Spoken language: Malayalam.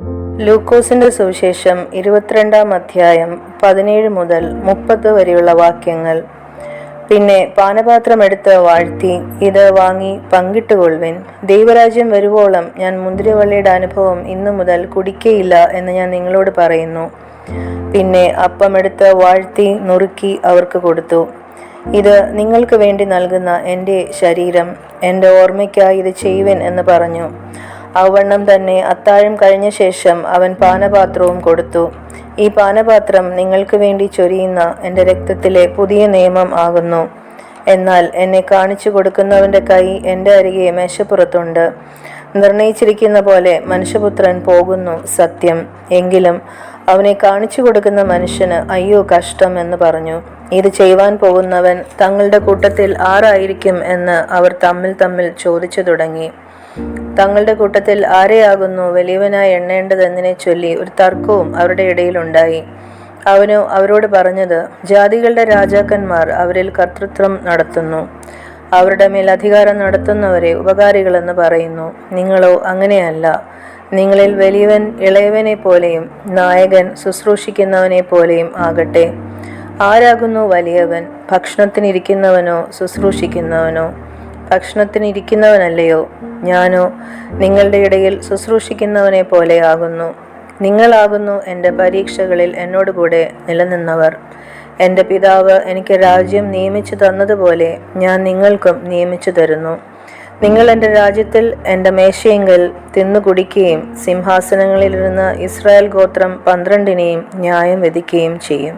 ലൂക്കോസിന്റെ സുവിശേഷം 22-ാം അധ്യായം 17 മുതൽ 30 വരെയുള്ള വാക്യങ്ങൾ. പിന്നെ പാനപാത്രമെടുത്ത് വാഴ്ത്തി, ഇത് വാങ്ങി പങ്കിട്ടുകൊള്ളുവിൻ. ദൈവരാജ്യം വരുവോളം ഞാൻ മുന്തിരിവള്ളിയുടെ അനുഭവം ഇന്നു മുതൽ കുടിക്കയില്ല എന്ന് ഞാൻ നിങ്ങളോട് പറയുന്നു. പിന്നെ അപ്പമെടുത്ത് വാഴ്ത്തി നുറുക്കി അവർക്ക് കൊടുത്തു. ഇത് നിങ്ങൾക്ക് വേണ്ടി നൽകുന്ന എൻ്റെ ശരീരം, എൻ്റെ ഓർമ്മയ്ക്കായി ഇത് ചെയ്യുവിൻ എന്ന് പറഞ്ഞു. ഔവണ്ണം തന്നെ അത്താഴം കഴിഞ്ഞ ശേഷം അവൻ പാനപാത്രവും കൊടുത്തു. ഈ പാനപാത്രം നിങ്ങൾക്ക് വേണ്ടി ചൊരിയുന്ന എൻ്റെ രക്തത്തിലെ പുതിയ നിയമം ആകുന്നു. എന്നാൽ എന്നെ കാണിച്ചു കൊടുക്കുന്നവൻ്റെ കൈ എൻ്റെ അരികെ മേശപ്പുറത്തുണ്ട്. നിർണയിച്ചിരിക്കുന്ന പോലെ മനുഷ്യപുത്രൻ പോകുന്നു, സത്യം. എങ്കിലും അവനെ കാണിച്ചു കൊടുക്കുന്ന മനുഷ്യന് അയ്യോ കഷ്ടം എന്ന് പറഞ്ഞു. ഇത് ചെയ്യുവാൻ പോകുന്നവൻ തങ്ങളുടെ കൂട്ടത്തിൽ ആരായിരിക്കും എന്ന് അവർ തമ്മിൽ ചോദിച്ചു തുടങ്ങി. തങ്ങളുടെ കൂട്ടത്തിൽ ആരെയാകുന്നു വലിയവനായി എണ്ണേണ്ടതെന്നതിനെ ചൊല്ലി ഒരു തർക്കവും അവരുടെ ഇടയിലുണ്ടായി. അവനോ അവരോട് പറഞ്ഞത്, ജാതികളുടെ രാജാക്കന്മാർ അവരിൽ കർത്തൃത്വം നടത്തുന്നു, അവരുടെ മേൽ അധികാരം നടത്തുന്നവരെ ഉപകാരികളെന്ന് പറയുന്നു. നിങ്ങളോ അങ്ങനെയല്ല. നിങ്ങളിൽ വലിയവൻ ഇളയവനെ പോലെയും നായകൻ ശുശ്രൂഷിക്കുന്നവനെ പോലെയും ആകട്ടെ. ആരാകുന്നു വലിയവൻ? ഭക്ഷണത്തിനിരിക്കുന്നവനോ ശുശ്രൂഷിക്കുന്നവനോ? ഭക്ഷണത്തിനിരിക്കുന്നവനല്ലയോ? ഞാനോ നിങ്ങളുടെ ഇടയിൽ ശുശ്രൂഷിക്കുന്നവനെ പോലെ ആകുന്നു. നിങ്ങളാകുന്നു എൻ്റെ പരീക്ഷകളിൽ എന്നോടുകൂടെ നിലനിന്നവർ. എൻ്റെ പിതാവ് എനിക്ക് രാജ്യം നിയമിച്ചു തന്നതുപോലെ ഞാൻ നിങ്ങൾക്കും നിയമിച്ചു തരുന്നു. നിങ്ങൾ എൻ്റെ രാജ്യത്തിൽ എൻ്റെ മേശയെങ്കിൽ തിന്നുകുടിക്കുകയും സിംഹാസനങ്ങളിലിരുന്ന് ഇസ്രായേൽ ഗോത്രം 12-നെയും ന്യായം വിധിക്കുകയും ചെയ്യും.